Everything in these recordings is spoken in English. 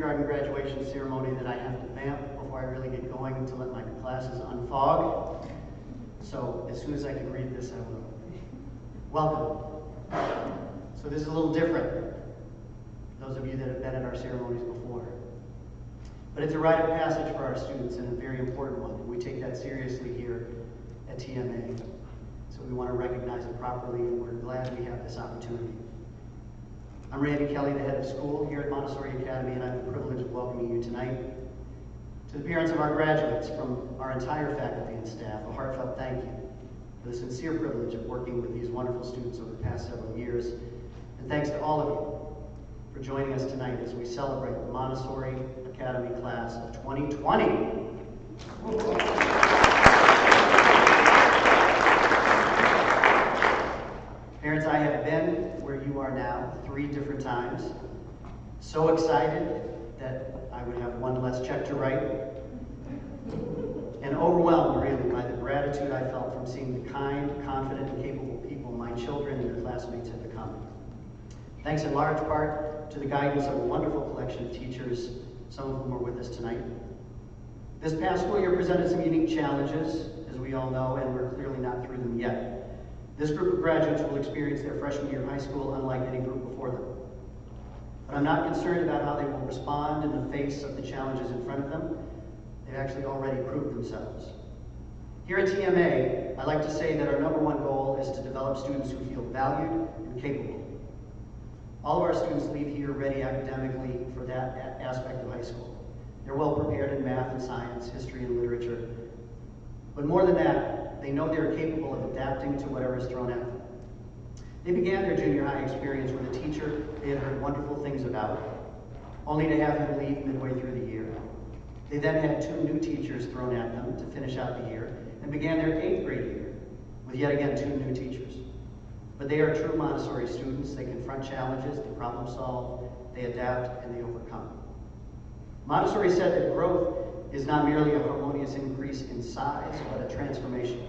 kindergarten graduation ceremony that I have to vamp before I really get going to let my classes unfog. So as soon as I can read this, I will. Welcome. So this is a little different, those of you that have been at our ceremonies before. But it's a rite of passage for our students and a very important one. And we take that seriously here at TMA. So we want to recognize it properly, and we're glad we have this opportunity. I'm Randy Kelly, the head of school here at Montessori Academy, and I have the privilege of welcoming you tonight. To the parents of our graduates, from our entire faculty and staff, a heartfelt thank you for the sincere privilege of working with these wonderful students over the past several years. And thanks to all of you for joining us tonight as we celebrate the Montessori Academy class of 2020. Parents, I have been where you are now 3 different times. So excited that I would have one less check to write. And overwhelmed, really, by the gratitude I felt from seeing the kind, confident, and capable people my children and their classmates have become. Thanks in large part to the guidance of a wonderful collection of teachers, some of whom are with us tonight. This past school year presented some unique challenges, as we all know, and we're clearly not through them yet. This group of graduates will experience their freshman year of high school unlike any group before them. But I'm not concerned about how they will respond in the face of the challenges in front of them. They've actually already proved themselves. Here at TMA, I like to say that our #1 goal is to develop students who feel valued and capable. All of our students leave here ready academically for that aspect of high school. They're well prepared in math and science, history and literature. But more than that, they know they're capable of adapting to whatever is thrown at them. They began their junior high experience with a teacher they had heard wonderful things about, only to have him leave midway through the year. They then had 2 new teachers thrown at them to finish out the year, and began their 8th grade year with yet again 2 new teachers. But they are true Montessori students. They confront challenges, they problem solve, they adapt, and they overcome. Montessori said that growth is not merely a harmonious increase in size, but a transformation.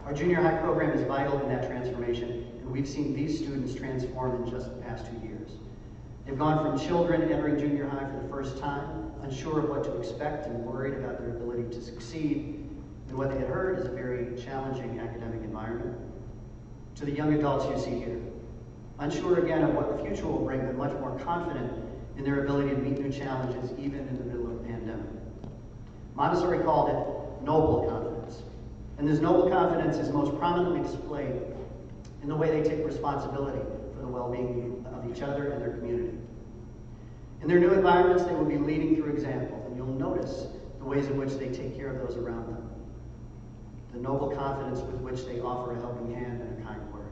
Our junior high program is vital in that transformation, and we've seen these students transform in just the past 2 years. They've gone from children entering junior high for the first time, unsure of what to expect and worried about their ability to succeed in what they had heard is a very challenging academic environment, to the young adults you see here, unsure again of what the future will bring, but much more confident in their ability to meet new challenges even in the middle of a pandemic. Montessori called it noble confidence. And this noble confidence is most prominently displayed in the way they take responsibility for the well-being of each other and their community. In their new environments, they will be leading through example, and you'll notice the ways in which they take care of those around them. The noble confidence with which they offer a helping hand and a kind word.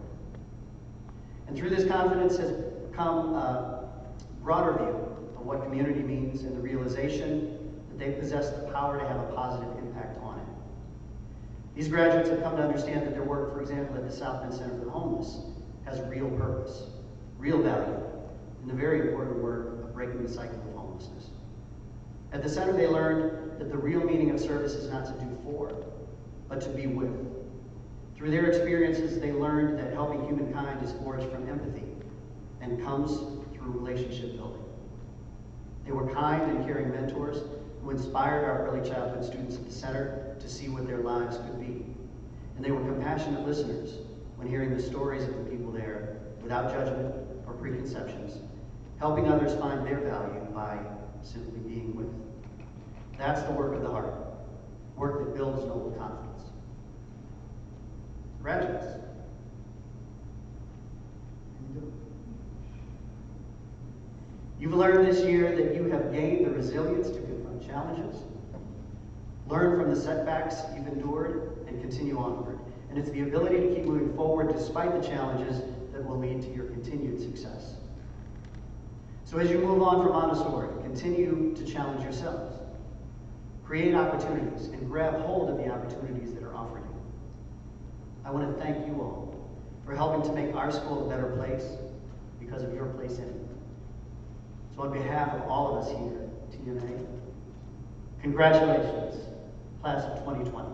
And through this confidence has come a broader view of what community means and the realization that they possess the power to have a positive impact on it. These graduates have come to understand that their work, for example, at the South Bend Center for the Homeless, has real purpose, real value, and the very important work of breaking the cycle of homelessness. At the center, they learned that the real meaning of service is not to do for, but to be with. Through their experiences, they learned that helping humankind is forged from empathy and comes through relationship building. They were kind and caring mentors who inspired our early childhood students at the center to see what their lives could be. And they were compassionate listeners when hearing the stories of the people there without judgment or preconceptions, helping others find their value by simply being with. That's the work of the heart, work that builds noble confidence. Graduates, how you doing? You've learned this year that you have gained the resilience to confront challenges, learn from the setbacks you've endured, and continue onward. And it's the ability to keep moving forward despite the challenges that will lead to your continued success. So as you move on from Montessori, continue to challenge yourselves. Create opportunities and grab hold of the opportunities that are offered you. I want to thank you all for helping to make our school a better place because of your place in it. So on behalf of all of us here at TMA, congratulations, class of 2020.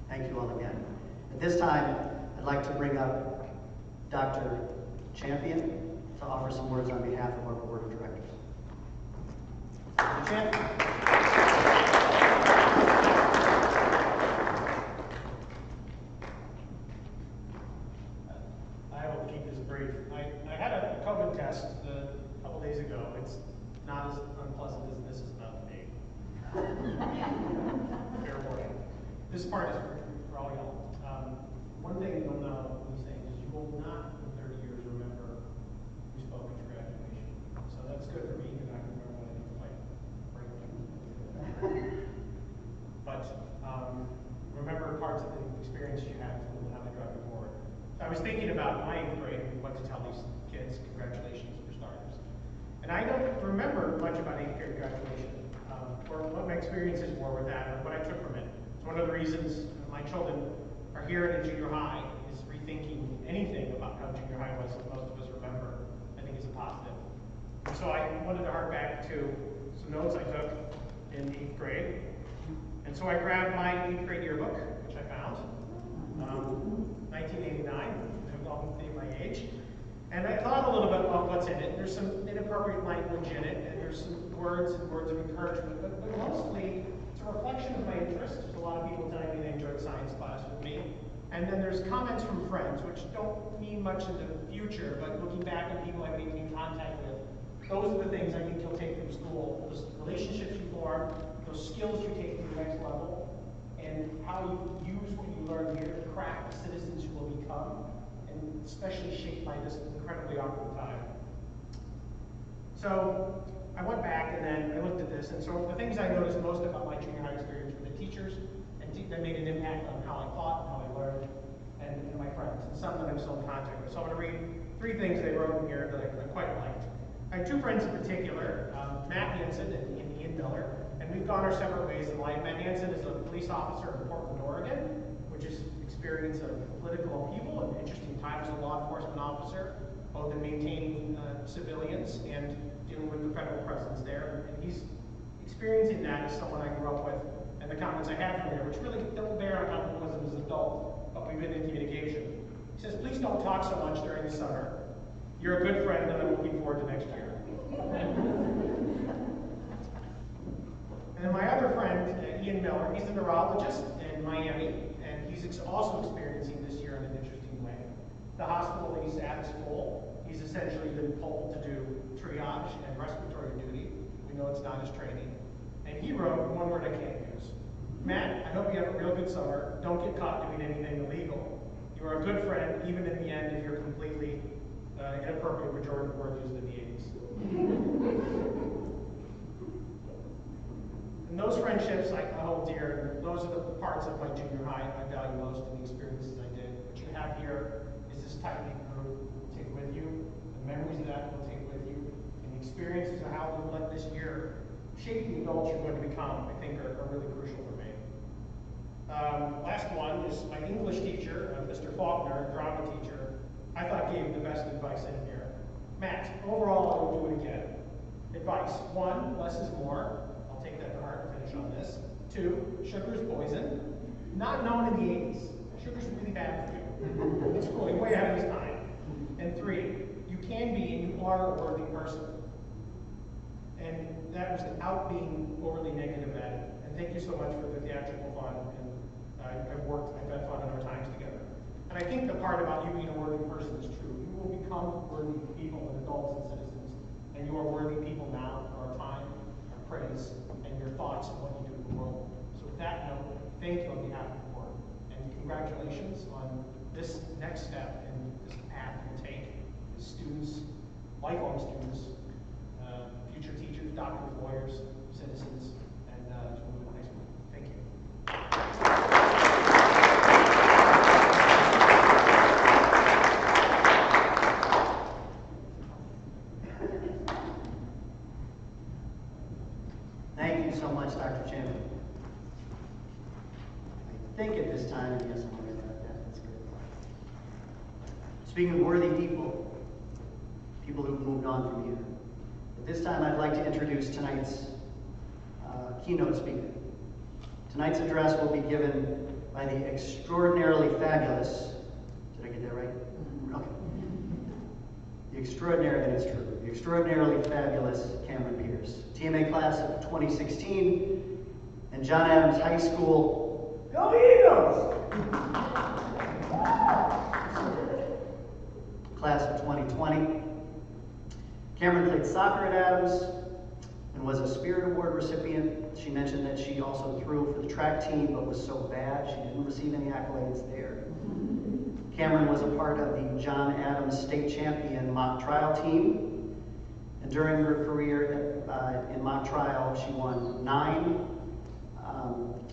Thank you all again. At this time, time, I'd like to bring up Dr. Champion to offer some words on behalf of our Board of Directors. Dr. Champion. I will keep this brief. I had a COVID test a couple days ago. It's not as unpleasant as this is about to be. Fair warning. This part is for all y'all. One thing you'll know from these things is you will not in 30 years remember who spoke at your graduation. So that's good for me because I can remember what I need to fight break. But remember parts of the experience you had and how they drive you forward. So I was thinking about my 8th grade and what to tell these kids. Congratulations for starters. And I don't remember much about 8th grade graduation, or what my experiences were with that, or what I took from it. It's one of the reasons my children are here in junior high, is rethinking anything about how junior high was that most of us remember. I think is a positive. And so I wanted to hark back to some notes I took in 8th grade. And so I grabbed my 8th grade yearbook, which I found, 1989, I won't name my age. And I thought a little bit about what's in it. There's some inappropriate language in it, and there's some words of encouragement, but mostly it's a reflection of my interests. There's a lot of people telling me they enjoyed science class with me. And then there's comments from friends, which don't mean much in the future, but looking back at people I've been in contact with, those are the things I think you'll take from school. Those relationships you form, those skills you take to the next level, and how you use what you learn here to craft the citizens you will become, and especially shaped by this incredibly awkward time. So I went back and then I looked at this, and so the things I noticed most about my junior high experience were the teachers, and that made an impact on how I thought, how I learned, and my friends, and some that I'm still in contact with. So I'm going to read 3 things they wrote in here that I quite liked. I had 2 friends in particular, Matt Hansen and Ian Miller, and we've gone our separate ways in life. Matt Hansen is a police officer in Portland, Oregon, which is experience of political upheaval and interesting time as a law enforcement officer, both in maintaining civilians and dealing with the federal presence there. And he's experiencing that as someone I grew up with, and the comments I had from here, which really don't bear on how he was as an adult, but we've been in communication. He says, please don't talk so much during the summer. You're a good friend, and I'm looking forward to next year. And then my other friend, Ian Miller, he's a neurologist in Miami, and he's also experiencing this year in an interesting way. The hospital that he's at is full. He's essentially been pulled to do triage and respiratory duty. We know it's not his training. And he wrote one word I can't use. Matt, I hope you have a real good summer. Don't get caught doing anything illegal. You are a good friend, even in the end if you're completely inappropriate pejorative word used in the 80s. And those friendships I hold dear, and those are the parts of my junior high I value most in the experiences I did. What you have here is this tight-knit group you'll take with you, the memories of that you'll take with you, and the experiences of how we'll let this year shape the adults you're going to become, I think are really crucial for me. Last one is my English teacher, Mr. Faulkner, drama teacher, I thought gave the best advice in here. Matt, overall I will do it again. Advice, 1, less is more. I'll take that to heart and finish on this. 2, sugar's poison. Not known in the 80s. Sugar's really bad for you. It's really way out of its time. And 3, you can be and you are a worthy person. And that was without being overly negative at it. And thank you so much for the theatrical fun. And I've had fun in our times together. And I think the part about you being a worthy person is true. You will become worthy people and adults and citizens. And you are worthy people now for our time, our praise, and your thoughts on what you do in the world. So with that note, thank you on behalf of the board. And congratulations on this next step in this path you take as students, lifelong students, future teachers, doctors, lawyers, citizens, and to move to high school. Thank you. Thank you so much, Dr. Champion. I think at this time, yes, I'm worried about that. That's good. Speaking of worthy people, people who've moved on from you, at this time I'd like to introduce tonight's keynote speaker. Tonight's address will be given by the extraordinarily fabulous, did I get that right? Okay. The extraordinarily fabulous Cameron Pierce. TMA class of 2016 and John Adams High School. Go Eagles! Class of 2020. Cameron played soccer at Adams and was a Spirit Award recipient. She mentioned that she also threw for the track team, but was so bad she didn't receive any accolades there. Cameron was a part of the John Adams State Champion mock trial team. And during her career in mock trial, she won 9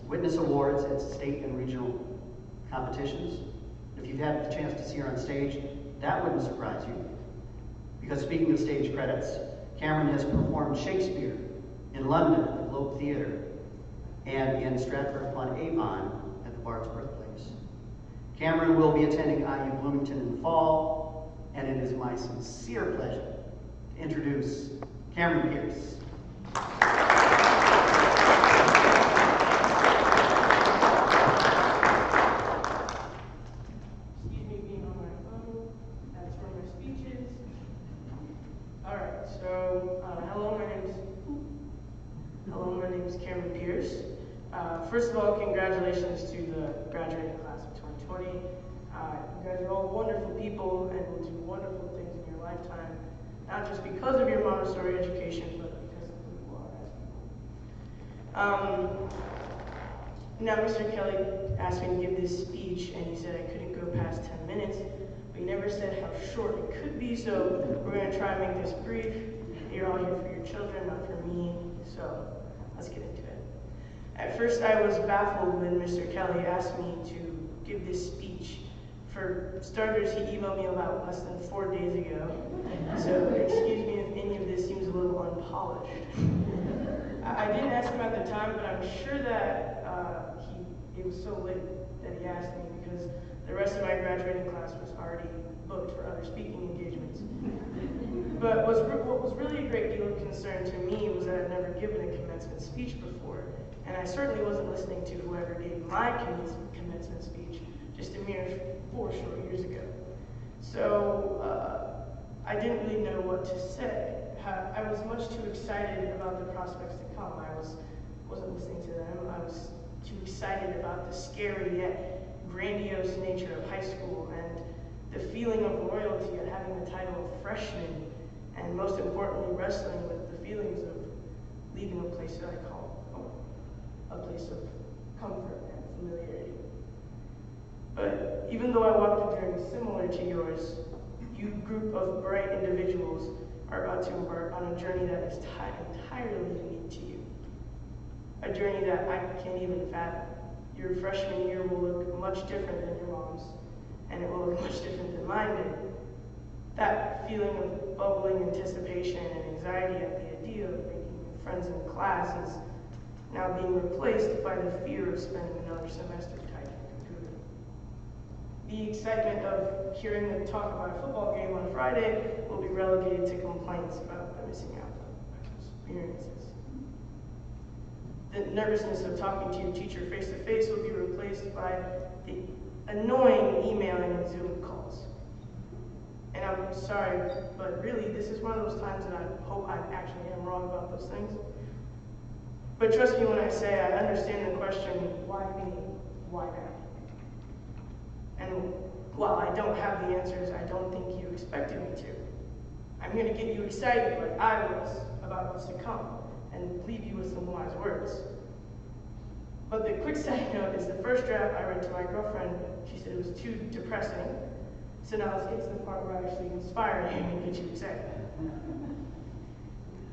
witness awards at state and regional competitions. If you've had the chance to see her on stage, that wouldn't surprise you. Because speaking of stage credits, Cameron has performed Shakespeare in London at the Globe Theatre and in Stratford-upon-Avon at the Bard's Birthplace. Cameron will be attending IU Bloomington in the fall, and it is my sincere pleasure to introduce Cameron Pierce. Excuse me being on my phone. That's where my speech is. All right, so hello, my name is Cameron Pierce. First of all, congratulations to the graduating class of 2020. You guys are all wonderful people and will do wonderful things in your lifetime, not just because of your Montessori education, but because of who you are as people. Now, Mr. Kelly asked me to give this speech, and he said I couldn't go past 10 minutes, but he never said how short it could be, so we're going to try and make this brief. You're all here for your children, not for me, so let's get into it. At first, I was baffled when Mr. Kelly asked me to give this speech. For starters, he emailed me about less than 4 days ago, so excuse me if any of this seems a little unpolished. I didn't ask him at the time, but I'm sure that it was so late that he asked me because the rest of my graduating class was already booked for other speaking engagements. But what was really a great deal of concern to me was that I'd never given a commencement speech before, and I certainly wasn't listening to whoever gave my commencement speech just a mere 4 short years ago. So I didn't really know what to say. I was much too excited about the prospects to come. I wasn't listening to them. I was too excited about the scary yet grandiose nature of high school and the feeling of royalty at having the title of freshman, and most importantly, wrestling with the feelings of leaving a place that I call home, a place of comfort and familiarity. But even though I walked a journey similar to yours, you group of bright individuals are about to embark on a journey that is entirely unique to you. A journey that I can't even fathom. Your freshman year will look much different than your mom's, and it will look much different than mine did. That feeling of bubbling anticipation and anxiety at the idea of making friends in class is now being replaced by the fear of spending another semester tied to a computer. The excitement of hearing them talk about a football game on Friday will be relegated to complaints about the missing out on experiences. The nervousness of talking to your teacher face-to-face will be replaced by the annoying emailing and Zoom calls. And I'm sorry, but really, this is one of those times that I hope I actually am wrong about those things. But trust me when I say I understand the question, why me, why now? And while I don't have the answers, I don't think you expected me to. I'm here to get you excited like I was about what's to come, and leave you with some wise words. But the quick side note is the first draft I read to my girlfriend, she said it was too depressing. So now let's get to the part where I actually inspire you and get you excited.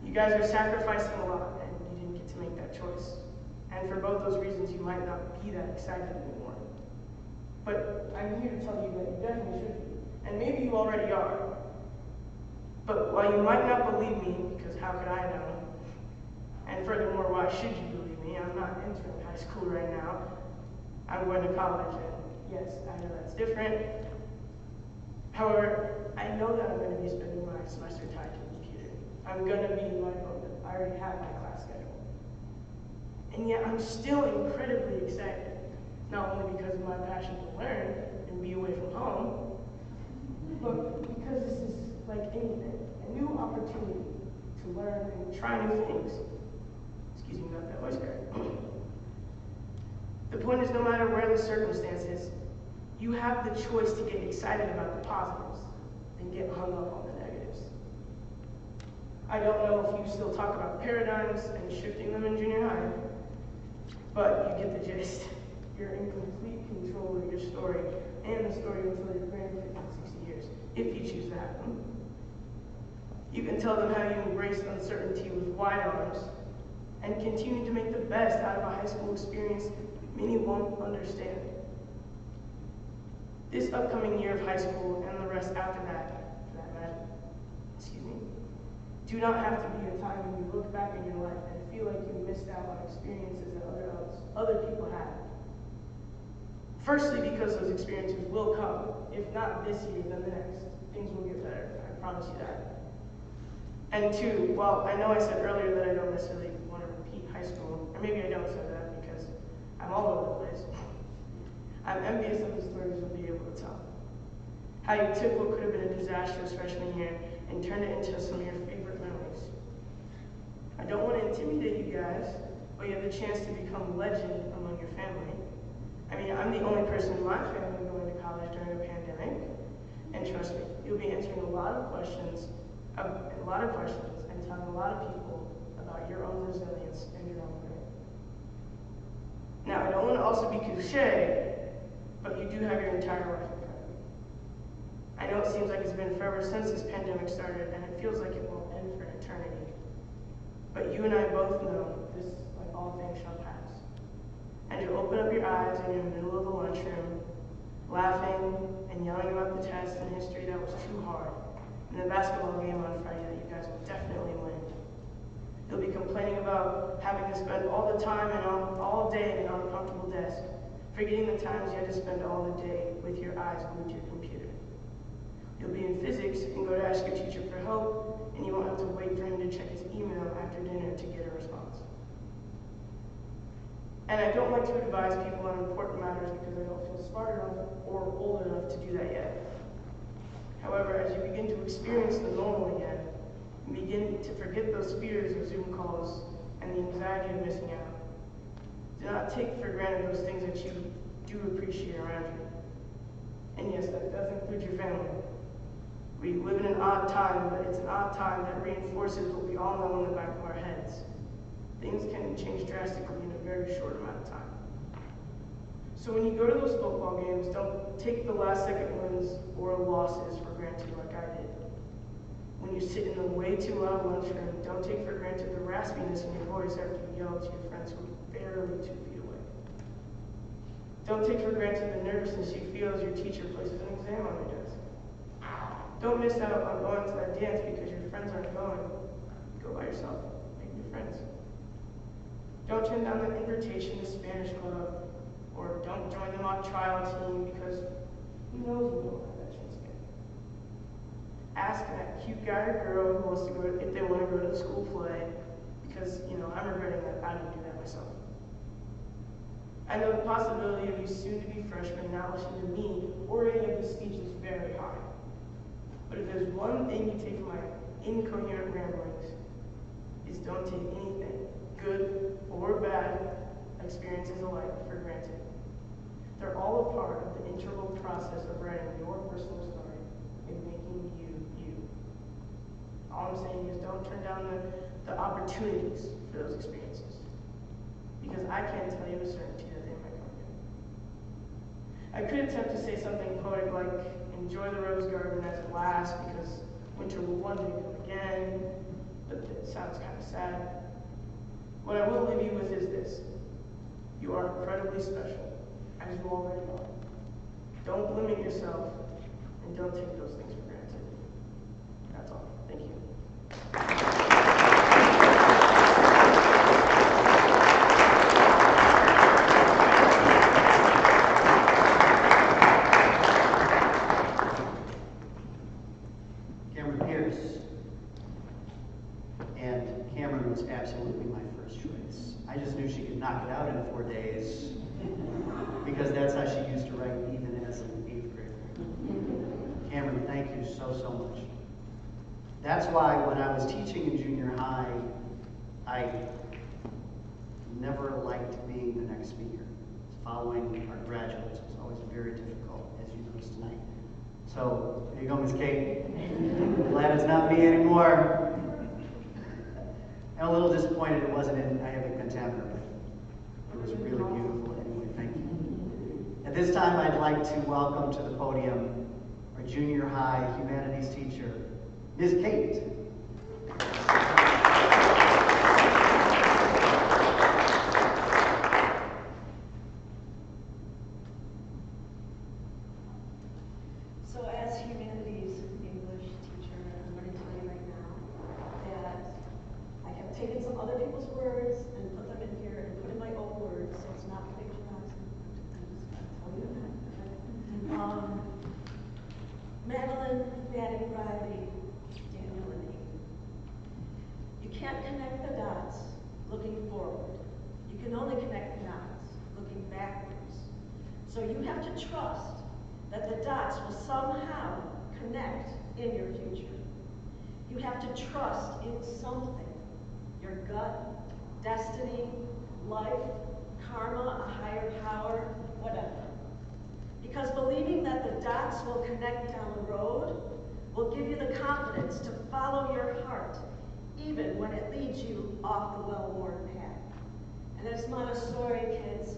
You guys are sacrificing a lot, and you didn't get to make that choice. And for both those reasons, you might not be that excited anymore. But I'm here to tell you that you definitely should be. And maybe you already are. But while you might not believe me, because how could I know? And furthermore, why should you believe me? I'm not entering high school right now. I'm going to college, and yes, I know that's different. However, I know that I'm going to be spending my semester tied to a computer. I'm going to be in my program. I already have my class schedule. And yet I'm still incredibly excited. not only because of my passion to learn and be away from home, but because this is like anything, a new opportunity to learn and try new things. Excuse me about that voice crack. The point is, no matter where the circumstances, you have the choice to get excited about the positives and get hung up on the negatives. I don't know if you still talk about paradigms and shifting them in junior high, but you get the gist. You're in complete control of your story and the story until you're grand 50, 60 years, if you choose to have them. You can tell them how you embraced uncertainty with wide arms and continue to make the best out of a high school experience many won't understand. This upcoming year of high school and the rest after that, for that matter, do not have to be a time when you look back in your life and feel like you missed out on experiences that other people had. Firstly, because those experiences will come. If not this year, then the next. Things will get better, I promise you that. And two, while I know I said earlier that I don't necessarily want to repeat high school, or maybe I don't say that because I'm all over the place, I'm envious of the stories you'll be able to tell. How you took what could have been a disastrous freshman year and turned it into some of your favorite memories. I don't want to intimidate you guys, but you have the chance to become legend among your family. I mean, I'm the only person in my family going to college during a pandemic, and trust me, you'll be answering a lot of questions and telling a lot of people about your own resilience and your own grit. Now, I don't want to also be cliche, but you do have your entire life in front of you. I know it seems like it's been forever since this pandemic started, and it feels like it won't end for eternity. But you and I both know this, like all things, shall pass. And you'll open up your eyes in the middle of the lunchroom, laughing and yelling about the test in history that was too hard, and the basketball game on Friday that you guys will definitely win. You'll be complaining about having to spend all the time and all day in an uncomfortable desk, forgetting the times you had to spend all the day with your eyes glued to your computer. You'll be in physics and go to ask your teacher for help, and you won't have to wait for him to check his email after dinner to get a response. And I don't like to advise people on important matters because I don't feel smart enough or old enough to do that yet. However, as you begin to experience the normal again, and begin to forget those fears of Zoom calls and the anxiety of missing out, do not take for granted those things that you do appreciate around you. And yes, that does include your family. We live in an odd time, but it's an odd time that reinforces what we all know in the back of our heads. Things can change drastically in a very short amount of time. So when you go to those football games, don't take the last second wins or losses for granted like I did. When you sit in the way too loud lunchroom, don't take for granted the raspiness in your voice after you yell to your friends who are barely 2 feet away. Don't take for granted the nervousness you feel as your teacher places an exam on your desk. Don't miss out on going to that dance because your friends aren't going. Go by yourself, make new friends. Don't turn down the invitation to Spanish club, or don't join the mock trial team because who knows when you'll have that chance again. Ask that cute guy or girl who wants to go if they want to go to the school play, because I'm regretting that I didn't do that myself. I know the possibility of you soon-to-be freshmen not listening to me or any of the speech is very high. But if there's one thing you take from my incoherent ramblings, is don't take anything, good or bad, experiences alike for granted. They're all a part of the integral process of writing your personal story and making you you. All I'm saying is don't turn down the opportunities for those experiences, because I can't tell you with certainty that they might come again. I could attempt to say something poetic like, enjoy the rose garden as it lasts, because winter will one day come again, but it sounds kind of sad. What I will leave you with is this. You are incredibly special, as you already are. Don't limit yourself, and don't take those things for granted. That's all. Thank you. Cameron Pierce. And Cameron was absolutely my first choice. I just knew she could knock it out in 4 days because so, so much. That's why when I was teaching in junior high, I never liked being the next speaker. Following our graduates was always very difficult, as you noticed tonight. So, there you go, Miss Kate. Glad it's not me anymore. I'm a little disappointed it wasn't in Iambic pentameter, but it was really beautiful anyway. Thank you. At this time, I'd like to welcome to the podium our junior high humanities teacher, Ms. Kate. So as humanities English teacher, I'm going to tell you right now that I have taken some other people's words and put them in here and put in my own words, so it's not plagiarizing. I'm just going to tell you that. Madeline, Maddie, Riley, Daniel, and Amy. You can't connect the dots looking forward. You can only connect the dots looking backwards. So you have to trust that the dots will somehow connect in your future. You have to trust in something, your gut, destiny, life, karma, a higher power, whatever. Because believing that the dots will connect down the road will give you the confidence to follow your heart, even when it leads you off the well-worn path. And as Montessori kids,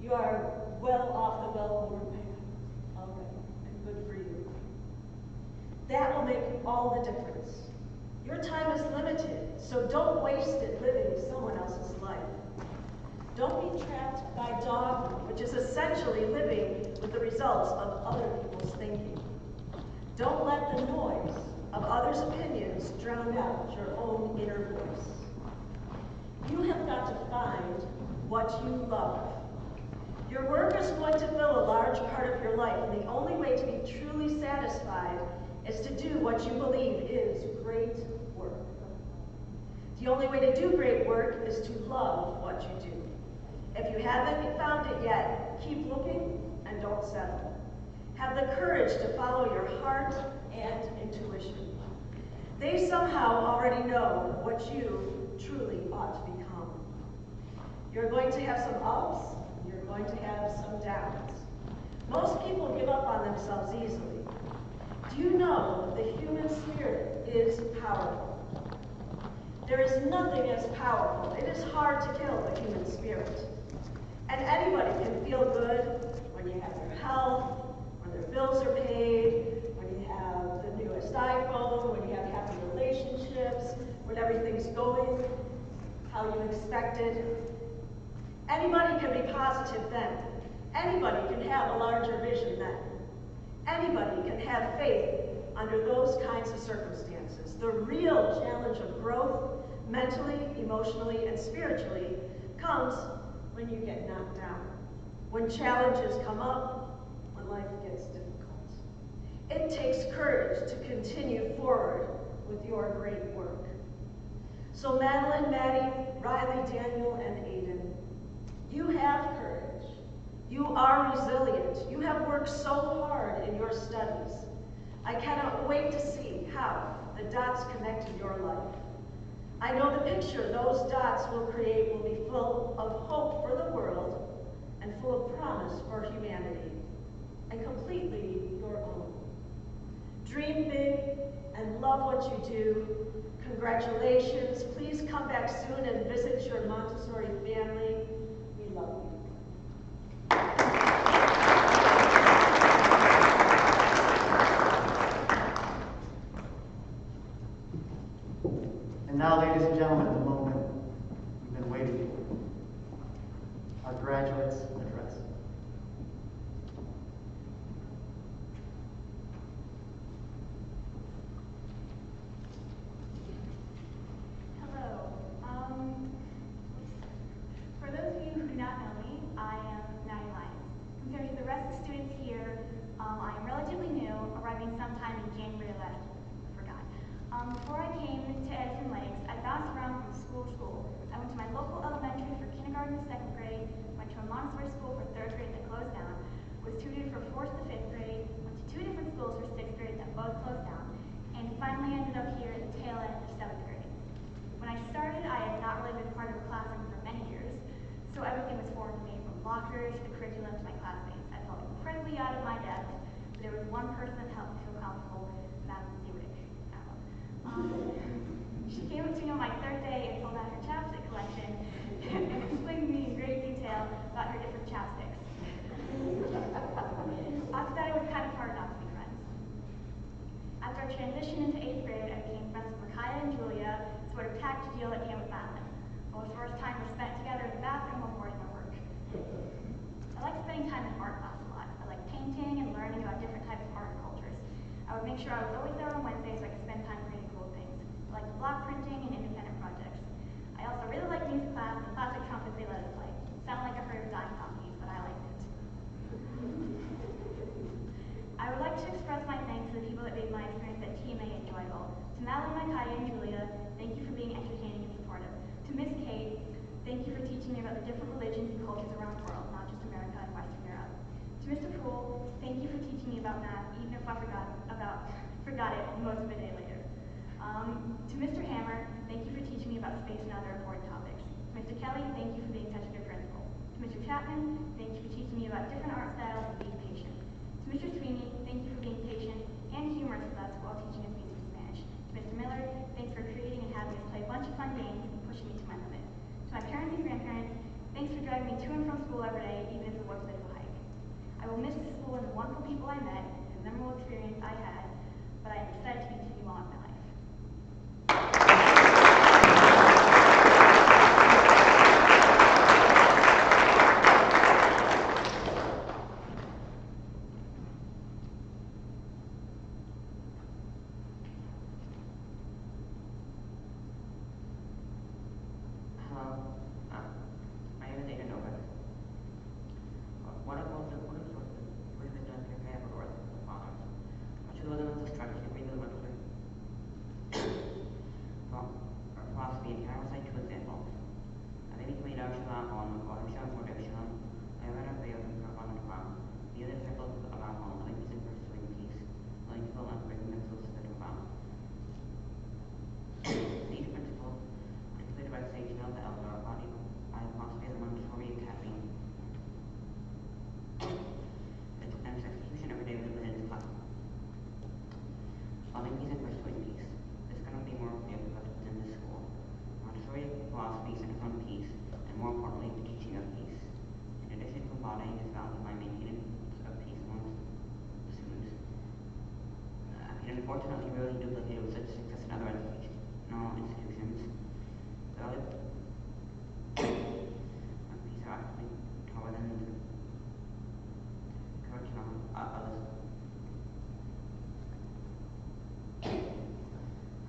you are well off the well-worn path already, and good for you. That will make all the difference. Your time is limited, so don't waste it living someone else's life. Don't be trapped by dogma, which is essentially living with the results of other people's thinking. Don't let the noise of others' opinions drown out your own inner voice. You have got to find what you love. Your work is going to fill a large part of your life, and the only way to be truly satisfied is to do what you believe is great work. The only way to do great work is to love what you do. If you haven't found it yet, keep looking and don't settle. Have the courage to follow your heart and intuition. They somehow already know what you truly ought to become. You're going to have some ups, you're going to have some downs. Most people give up on themselves easily. Do you know the human spirit is powerful? There is nothing as powerful. It is hard to kill the human spirit. And anybody can feel good when you have your health, when their bills are paid, when you have the newest iPhone, when you have happy relationships, when everything's going how you expected. Anybody can be positive then. Anybody can have a larger vision then. Anybody can have faith under those kinds of circumstances. The real challenge of growth, mentally, emotionally, and spiritually, comes when you get knocked down, when challenges come up, when life gets difficult. It takes courage to continue forward with your great work. So Madeline, Maddie, Riley, Daniel, and Aiden, you have courage. You are resilient. You have worked so hard in your studies. I cannot wait to see how the dots connect in your life. I know the picture those dots will create will be full of hope for the world and full of promise for humanity, and completely your own. Dream big and love what you do. Congratulations. Please come back soon and visit your Montessori family. We love you. And now, ladies and gentlemen, the moment we've been waiting for, our graduates' address. Hello. For those of you who do not know me, I am Maddie Lyons. Compared to the rest of the students here, I am relatively new, arriving sometime in January last year. I forgot. Before I came to Edison Lakes, I bounced around from school to school. I went to my local elementary for kindergarten to second grade, went to a Montessori school for third grade that closed down, was tutored for fourth to fifth grade, went to two different schools for sixth grade that both closed down, finally ended up here at the tail end of 7th grade. When I started, I had not really been part of a classroom for many years, so everything was foreign to me, from lockers to the curriculum to my classmates. I felt incredibly out of my depth, but there was one person that helped me feel comfortable, Madam Dewick. She came up to me on my 3rd day and pulled out her chapstick collection and explained to me in great detail about her different chapsticks. After that, it was kind of hard not to be friends. After I transitioned into 8th grade, I became friends with Micaiah and Julia, sort of tagged deal that came with Madeline. Most of our time was spent together in the bathroom while boarding our work. I like spending time in art class a lot. I like painting and learning about different types of art and cultures. I would make sure I was always there on Wednesday so I could spend time creating cool things. I like block printing and independent projects. I also really like music class and the plastic trumpets they let us play. Sound like a herd of dying donkeys, but I liked it. I would like to express my thanks to the people that made my experience at TMA enjoyable. To Madeline, Micaiah, and Julia, thank you for being entertaining and supportive. To Miss Kate, thank you for teaching me about the different religions and cultures around the world, not just America and Western Europe. To Mr. Poole, thank you for teaching me about math, even if I forgot it most of a day later. To Mr. Hammer, thank you for teaching me about space and other important topics. To Mr. Kelly, thank you for being such a good principal. To Mr. Chapman, thank you for teaching me about different art styles and being patient. To Mr. Sweeney, thank you for being patient and humorous with us while teaching us music and Spanish. To Mr. Miller, thanks for creating and having us play a bunch of fun games and pushing me to my limit. To my parents and grandparents, thanks for driving me to and from school every day, even if it was a bit of a hike. I will miss the school and the wonderful people I met and the memorable experience I had, but I am excited to continue on with my life. Hello, my name is Aiden Novak. What have been done to prepare for the rest of the fathers? Much of those in the structure, read the much our philosophy and Carol cite 2 examples. Maybe to made out on or shown for division, I read a way of on the farm. The other examples about home, like using pursuing peace, letting people and bringing them closer to the farm. These principles, articulated by Sage Hill, the elder, are bodied by philosophy of the Montessori Academy. And its execution every day within its classroom. Loving peace and pursuing peace. This cannot be more clear because it's in this school. Montessori philosophy centers on peace, and more importantly, the teaching of peace. In addition to embodying this value by maintaining of peace amongst the students. And unfortunately, really duplicated with such success in other educational institutions. The other peace are actually taught within the curriculum others.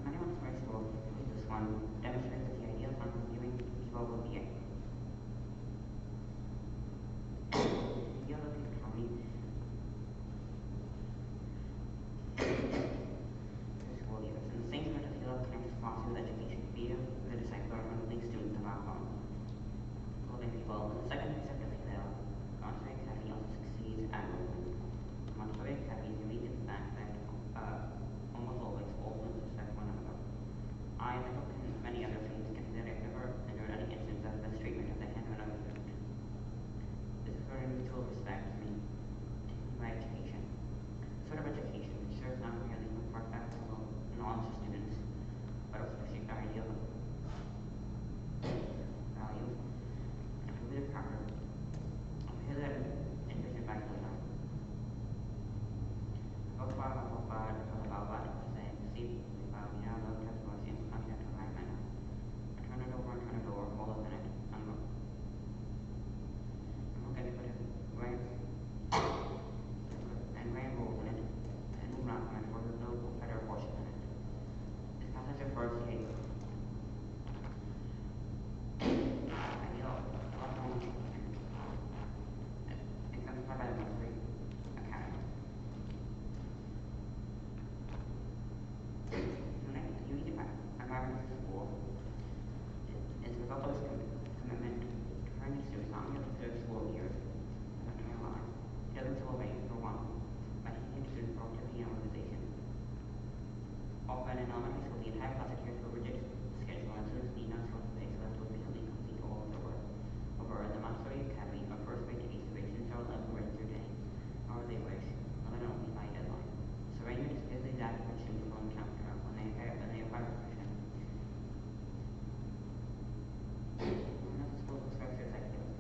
Many Montessori schools, including this one, demonstrate that the idea of viewing people will be the other thing county the school years. In the same way that Philip connects philosophy with education, be the disciple or one of the students of our home. Loving people. In the second concept of Hillel, Montessori Academy also succeeds at movement. Montessori Academy is unique in the fact that almost always all students respect one another. I, like many other students, can say that I've never endured any instance of mistreatment at the hands of another student. This is where mutual respect for me, my education. A sort of education which serves not merely to impart practical knowledge to students, but also to shape their ideal of value and to be the proper in elementary school, the entire class adhered to a rigid schedule, and students need not show up late so as to efficiently complete all of their work. However, in the Montessori Academy, from first grade to eighth grade, students are allowed to write their day, or they wish, limited only by deadline. Surrender is physically adapted for students will encounter when they acquire profession. Another school structure is ideal.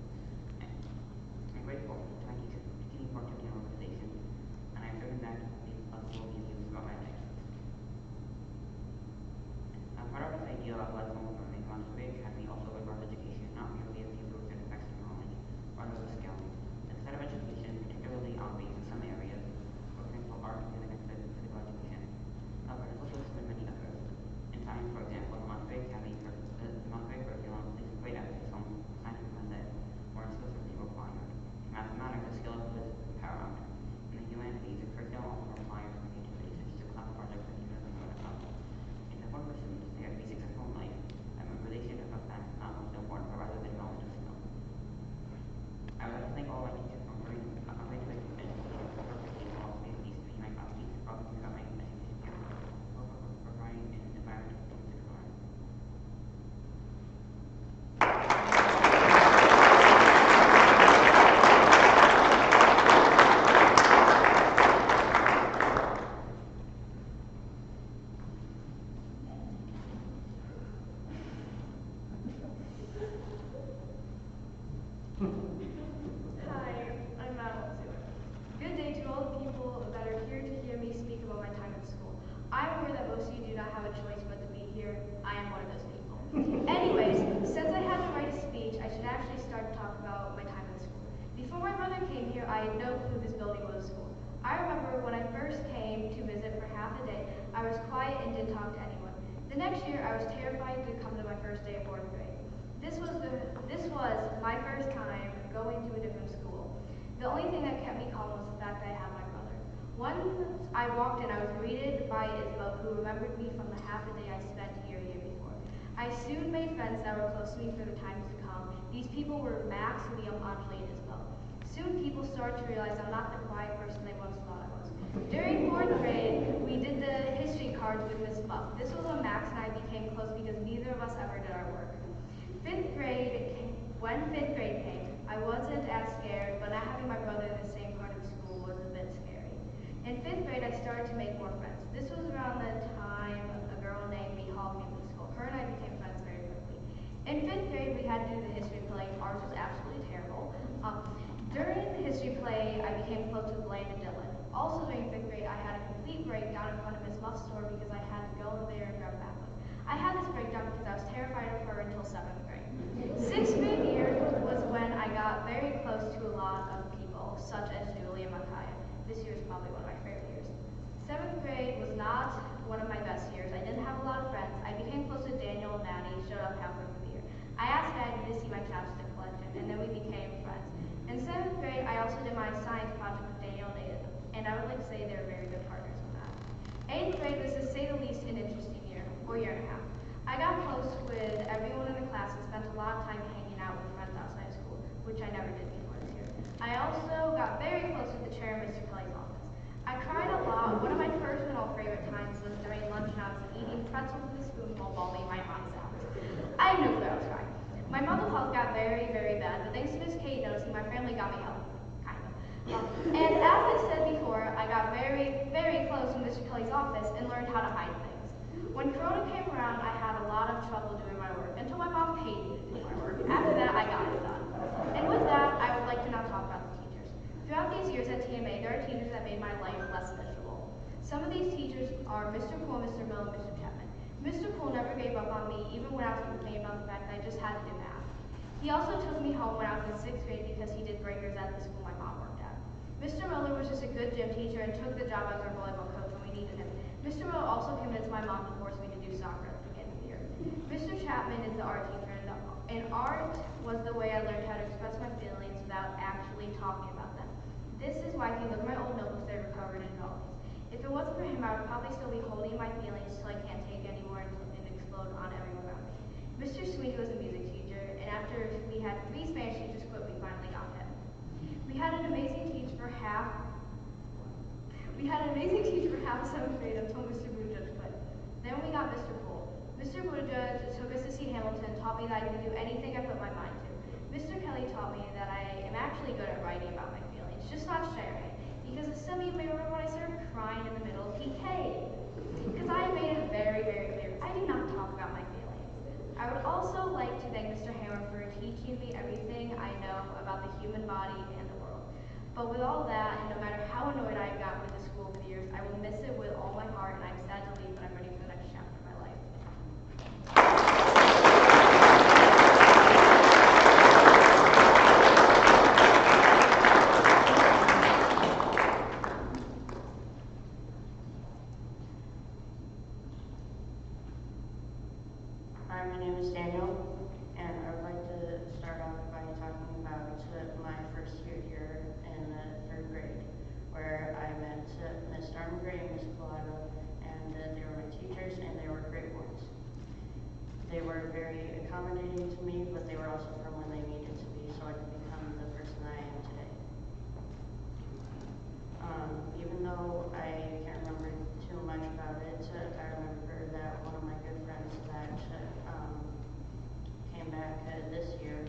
I'm grateful to my teachers for continuing work in the organization, and I'm certain that these will be used throughout my life. Part of this idea of lifelong learning, Montessori Academy also regards education not merely as the ability to access knowledge, rather as a skill. Instead of education, particularly obvious in some areas, for example, art, music, and physical education. However, it's also listed in many others. In science, for example, the Montessori Academy, the Montessori curriculum places great emphasis on scientific method, where skills are required. In mathematics, the skill is paramount. In the humanities, the curriculum also requires creativity, such as class projects and even at level. It's important for students to be successful in life, and memorization is not most important, but rather than knowledge of skill. I would like to thank all my teachers for bringing a great education to perfectly all spaces to be my classmates, for all things about my education here, for providing an environment for students to learn. Hi, I'm Madeline Stewart. Good day to all the people that are here to hear me speak about my time at school. I'm aware that most of you do not have a choice but to be here. I am one of those people. Anyways, since I had to write a speech, I should actually start to talk about my time at school. Before my brother came here, I had no clue this building was a school. I remember when I first came to visit for half a day, I was quiet and didn't talk to anyone. The next year, I was terrified to come to my first day of 4th grade. This was my first time going to a different school. The only thing that kept me calm was the fact that I had my brother. Once I walked in, I was greeted by Isabel, who remembered me from the half a day I spent here a year before. I soon made friends that were close to me for the times to come. These people were Max, Liam, Anjali, and Isabel. Soon people started to realize I'm not the quiet person they once thought I was. During 4th grade, we did the history cards with Miss Buck. This was when Max and I became close because neither of us ever did our work. When 5th grade came, I wasn't as scared, but not having my brother in the same part of the school was a bit scary. In 5th grade, I started to make more friends. This was around the time a girl named Mihal came to the school. Her and I became friends very quickly. In 5th grade, we had to do the history play. Ours was absolutely terrible. During the history play, I became close with Blaine and Dylan. Also during 5th grade, I had a complete breakdown in front of Miss Muff's store because I had to go in there and grab backup. I had this breakdown because I was terrified of her until 7th grade. 6th grade year was when I got very close to a lot of people, such as Julie and Makaya. This year is probably one of my favorite years. 7th grade was not one of my best years. I didn't have a lot of friends. I became close with Daniel and Maddie, showed up halfway through the year. I asked Maddie to see my chapstick collection, and then we became friends. In 7th grade, I also did my science project with Daniel and Aiden, and I would like to say they were very good partners in that. 8th grade was, to say the least, an interesting year, or year and a half. I got close with everyone in the class and spent a lot of time hanging out with friends outside of school, which I never did before this year. I also got very close with the chair in Mr. Kelly's office. I cried a lot. One of my personal favorite times was during lunch and I was eating pretzels with a spoon while bawling my eyes out. I had no clue I was crying. My mental health got very, very bad, but thanks to Miss Kate noticing, my family got me help, kind of. And as I said before, I got very, very close with Mr. Kelly's office and learned how to hide things. When Corona came around, I had a lot of trouble doing my work until my mom paid me to do my work. After that, I got it done. And with that, I would like to now talk about the teachers. Throughout these years at TMA, there are teachers that made my life less miserable. Some of these teachers are Mr. Poole, Mr. Mill, and Mr. Chapman. Mr. Poole never gave up on me, even when I was complaining about the fact that I just had to do math. He also took me home when I was in 6th grade because he did breakers at the school my mom worked at. Mr. Miller was just a good gym teacher and took the job as our volleyball coach when we needed him. Mr. Miller also convinced my mom to force me to do soccer at the beginning of the year. Mr. Chapman is the art teacher, and art was the way I learned how to express my feelings without actually talking about them. This is why if you look at my old notebooks, they're covered in drawings. If it wasn't for him, I would probably still be holding my feelings till I can't take anymore and explode on everyone around me. Mr. Sweeney was a music teacher, and after we had 3 Spanish teachers quit, we finally got him. We had an amazing teacher for half of 7th grade until Mr. Boojudge quit. Then we got Mr. Poole. Mr. Buttigieg took us to see Hamilton, taught me that I can do anything I put my mind to. Mr. Kelly taught me that I am actually good at writing about my feelings, just not sharing. Because as some of you may remember when I started crying in the middle of PK. Because I made it very, very clear, I do not talk about my feelings. I would also like to thank Mr. Hammer for teaching me everything I know about the human body and the world. But with all that, and no matter how annoyed I've gotten with the school over the years, I will miss it with all my heart, and I'm sad to leave, but I'm ready for the next chapter of my life. Hi, my name is Daniel, and I would like to start off by talking about my first year here in the 3rd grade, where I met Miss Darmgray and Miss Pilato, and they were my teachers, and they were great ones. They were very accommodating to me, but they were also from when they needed to be, so I could become the person I am today. Even though I can't remember too much about it, I remember that one of my good friends that came back this year,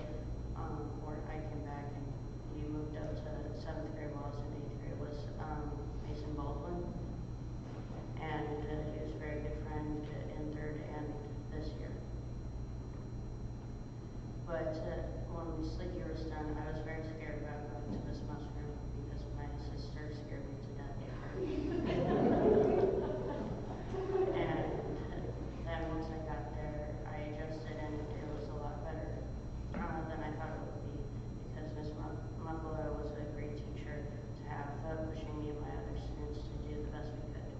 or I came back and he moved up to 7th grade while I was in 8th grade, was Mason Baldwin. And he was a very good friend in 3rd and this year. But when sleep year was done, I was very scared about going to this mushroom because my sister scared me to death. And then once I got there, I adjusted and it was a lot better than I thought it would be, because Miss Muffalo was a great teacher to have, pushing me and my other students to do the best we could.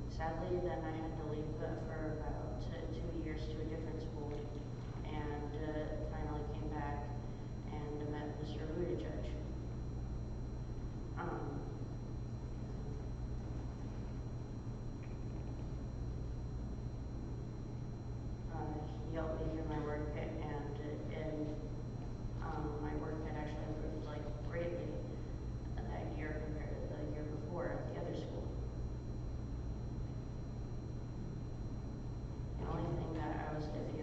Sadly, then I had to leave for about 2 years to a different school, and finally came back and met Mr. Buttigieg. He helped me through my work, and my work had actually improved like greatly that year compared to the year before at the other school. The only thing that I was iffy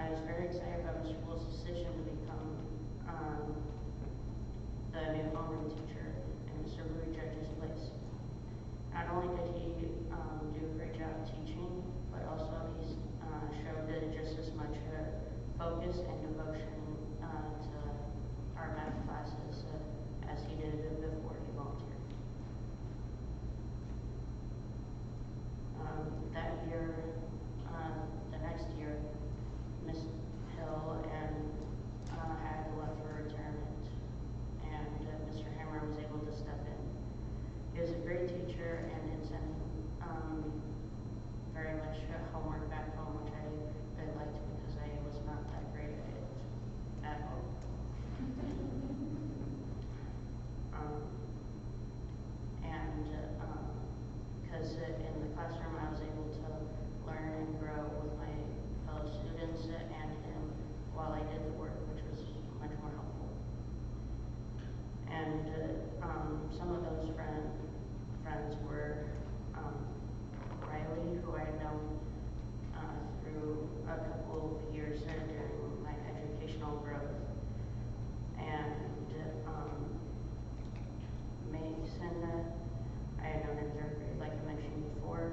I was very excited about Mr. Pool's decision to become the new homeroom teacher in Mr. Buttigieg's place. Not only did he do a great job teaching, but also he showed just as much focus and devotion to our math classes as he did before he volunteered. That year, the next year, Miss Hill had left for retirement, and Mr. Hammer was able to step in. He was a great teacher and did send very much homework back home, which I really liked because I was not that great at it at all. Because in the classroom I was able to learn and grow with my fellow students and him while I did the work, which was much more helpful. And some of those friends were Riley, who I had known through a couple of years during my educational growth, and Mason, I had known in third grade, like I mentioned before.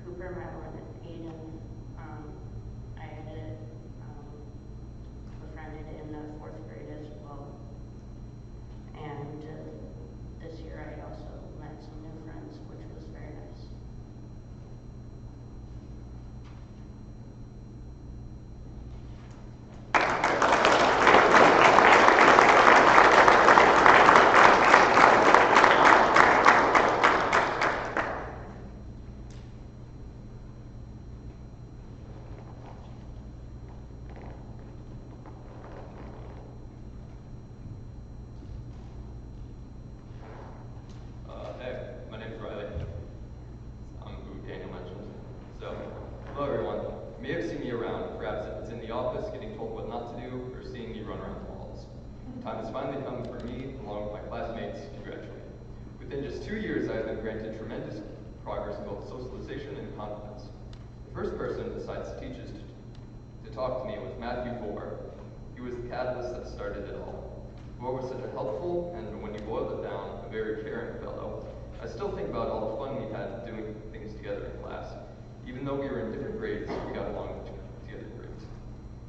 Cooper, Madeline, and Aiden, I had befriended in fourth grade as well. And this year I also met some new friends, which was very nice. Hey, my name is Riley. I'm who Daniel mentioned. So, hello everyone. You may have seen me around, perhaps if it's in the office getting told what not to do, or seeing me run around the halls. Time has finally come for me, along with my classmates, to graduate. Within just 2 years, I have been granted tremendous progress in both socialization and confidence. The first person, besides teachers, to talk to me was Matthew Bohr. He was the catalyst that started it all. Bohr was such a helpful, and when you boil it down, a very caring fellow. I still think about all the fun we had doing things together in class. Even though we were in different grades, we got along together great.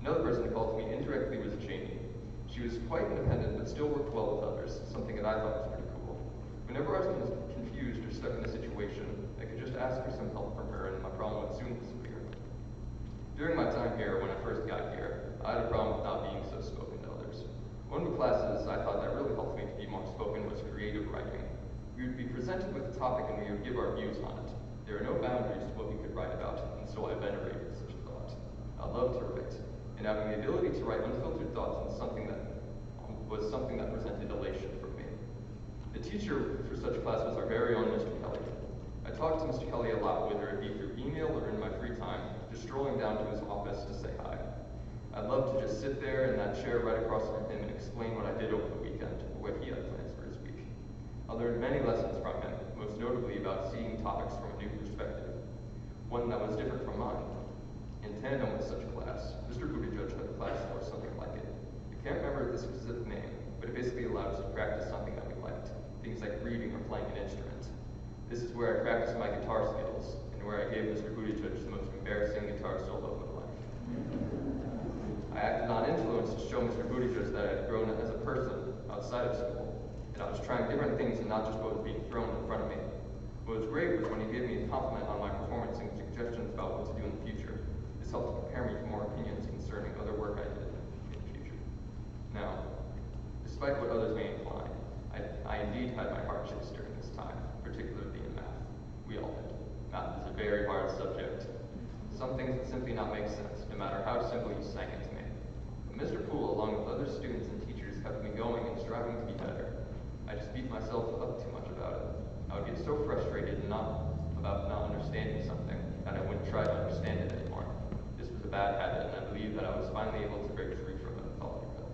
Another person who called to me indirectly was Janie. She was quite independent, but still worked well with others, something that I thought was pretty cool. Whenever I was confused or stuck in a situation, I could just ask for some help from her, and my problem would soon disappear. During my time here, when I first got here, I had a problem with not being so spoken to others. One of the classes I thought that really helped me to be more spoken was creative writing. We would be presented with a topic and we would give our views on it. There are no boundaries to what we could write about, and so I venerated such a thought. I love to write, and having the ability to write unfiltered thoughts was something that presented elation for me. The teacher for such a class was our very own Mr. Kelly. I talked to Mr. Kelly a lot, whether it be through email or in my free time, just strolling down to his office to say hi. I'd love to just sit there in that chair right across from him and explain what I did over the weekend, or what he had plans for his week. I learned many lessons from him, most notably about seeing topics from a new perspective, one that was different from mine. In tandem with such a class, Mr. Buttigieg had a class or something like it. I can't remember the specific name, but it basically allowed us to practice something that we liked, things like reading or playing an instrument. This is where I practiced my guitar skills, and where I gave Mr. Buttigieg the most embarrassing guitar solo of my life. I acted on influence to show Mr. Buttigieg that I had grown as a person outside of school, and I was trying different things and not just what was being thrown in front of me. What was great was when he gave me a compliment on my performance and suggestions about what to do in the future. This helped prepare me for more opinions concerning other work I did in the future. Now, despite what others may imply, I indeed had my hardships during this time, particularly in math. We all did. Math is a very hard subject. Some things would simply not make sense, no matter how simple you sang it to me. But Mr. Poole, along with other students and teachers, kept me going and striving to be better. I just beat myself up too much about it. I would get so frustrated about not understanding something that I wouldn't try to understand it anymore. This was a bad habit, and I believe that I was finally able to break free from it altogether.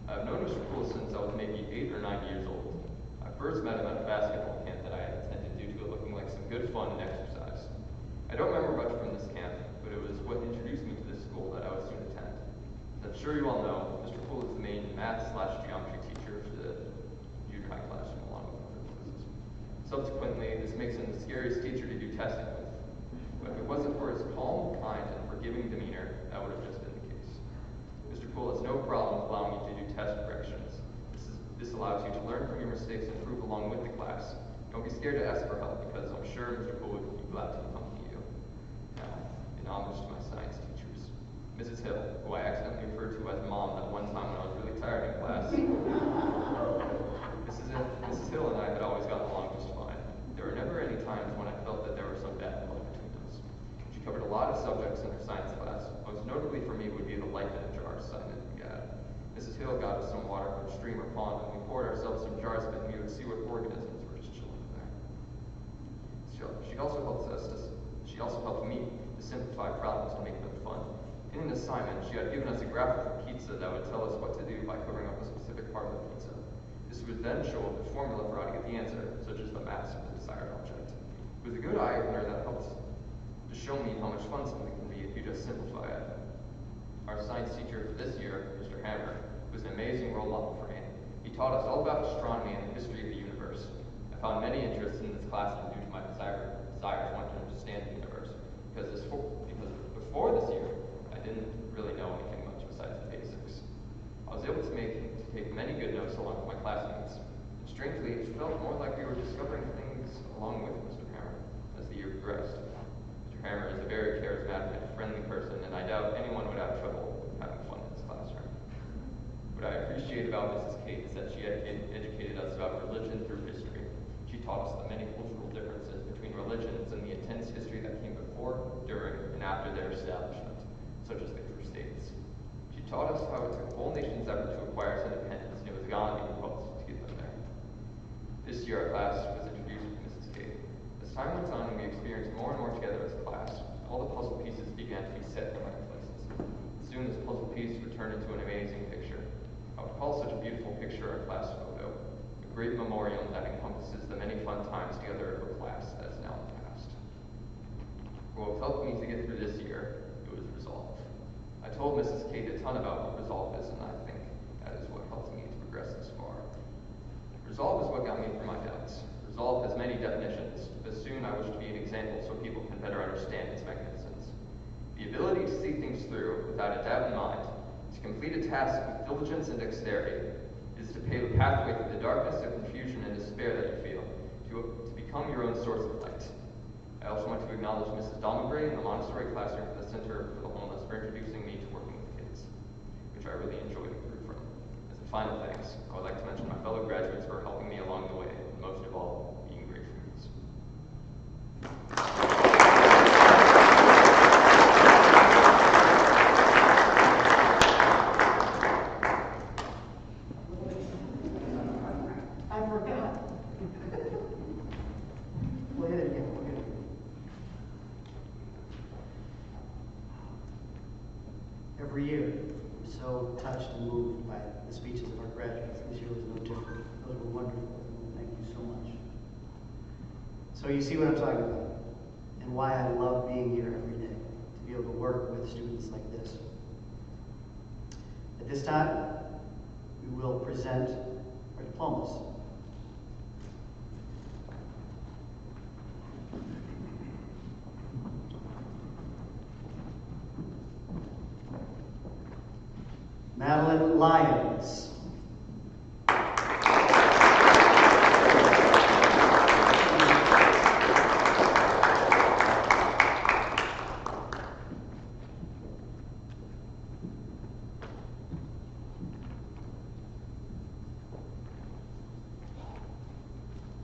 I've known Mr. Poole since I was maybe 8 or 9 years old. I first met him at a basketball camp that I had attended due to it looking like some good fun and exercise. I don't remember much from this camp, but it was what introduced me to this school that I would soon attend. sure you all know, Mr. Poole is the main math/geometry teacher for the junior high classroom along with other classes. Subsequently, this makes him the scariest teacher to do testing with. But if it wasn't for his calm, kind, and forgiving demeanor, that would have just been the case. Mr. Poole has no problem with allowing you to do test corrections. This allows you to learn from your mistakes and improve along with the class. Don't be scared to ask for help, because I'm sure Mr. Poole would be glad to accompany you. Now, in homage to my science teachers, Mrs. Hill, who I accidentally referred to as Mom that one time when I was really tired in class. Mrs. Hill and I had always gotten along just fine. There were never any times when I felt that there was some bad blood between us. She covered a lot of subjects in her science class. Most notably for me would be the life in a jar assignment we had. Mrs. Hill got us some water from a stream or pond, and we poured ourselves some jars of it, and we would see what organisms were just chilling there. She also helped me to simplify problems and make them fun. In an assignment, she had given us a graph of a pizza that would tell us what to do by covering up a specific part of the pizza. This would then show up the formula for how to get the answer, such as the mass of the desired object. It was a good eye-opener that helped to show me how much fun something can be if you just simplify it. Our science teacher for this year, Mr. Hammer, was an amazing role model for me. He taught us all about astronomy and the history of the universe. I found many interests in this classroom due to my desire to want to understand the universe, because before this year, I didn't really know anything much besides the basics. I was able to take many good notes along with my classmates. And strangely, it felt more like we were discovering things along with Mr. Hammer as the year progressed. Mr. Hammer is a very charismatic and friendly person, and I doubt anyone would have trouble having fun in his classroom. What I appreciate about Mrs. Kate is that she educated us about religion through history. She taught us the many cultural differences between religions and the intense history that came before, during, and after their establishment, such as the Crusades. She taught us how it took a whole nation's effort to acquire its independence, and it was Gandhi who helped to get them there. This year, our class was introduced with Mrs. Kate. As time went on and we experienced more and more together as a class, all the puzzle pieces began to be set in the right places. Soon, this puzzle piece would turn into an amazing picture. I would call such a beautiful picture our class photo, a great memorial that encompasses the many fun times together of a class that is now in the past. For what helped me to get through this year, it was resolve. I told Mrs. Kate a ton about what resolve is, and I think that is what helped me to progress this far. Resolve is what got me through my doubts. Resolve has many definitions, but soon I wish to be an example so people can better understand its mechanisms. The ability to see things through without a doubt in mind, to complete a task with diligence and dexterity, is to pave a pathway through the darkness of confusion and despair that you feel, to become your own source of light. I also want to acknowledge Mrs. Dalmagray in the Montessori classroom for the Center for the Homeless for introducing me to working with kids, which I really enjoyed and grew from. As a final thanks, I would like to mention my fellow graduates for helping me along the way, and most of all, being great friends. I forgot. We'll hit it again. Every year, I'm so touched and moved by the speeches of our graduates. This year was no different. Those were wonderful. Thank you so much. So you see what I'm talking about, and why I love being here every day, to be able to work with students like this. At this time, we will present our diplomas. Madeline Lyons.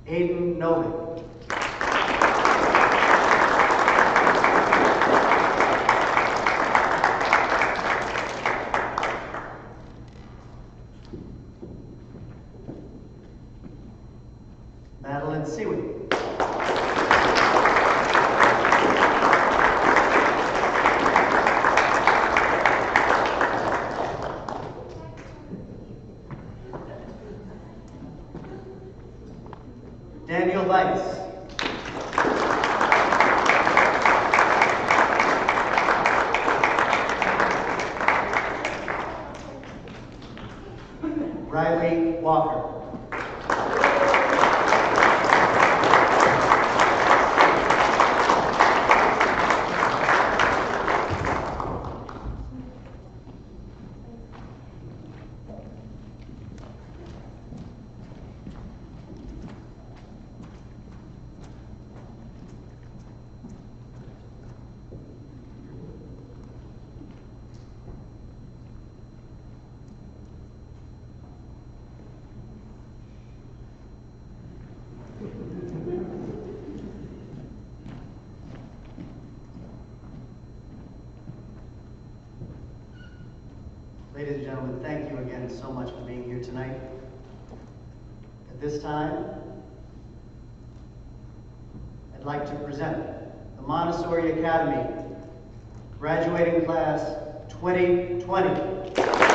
Aiden Novick. Madeline Seaweed. Daniel Weiss. Riley Walker. Ladies and gentlemen, thank you again so much for being here tonight. At this time, I'd like to present the Montessori Academy graduating class 2020.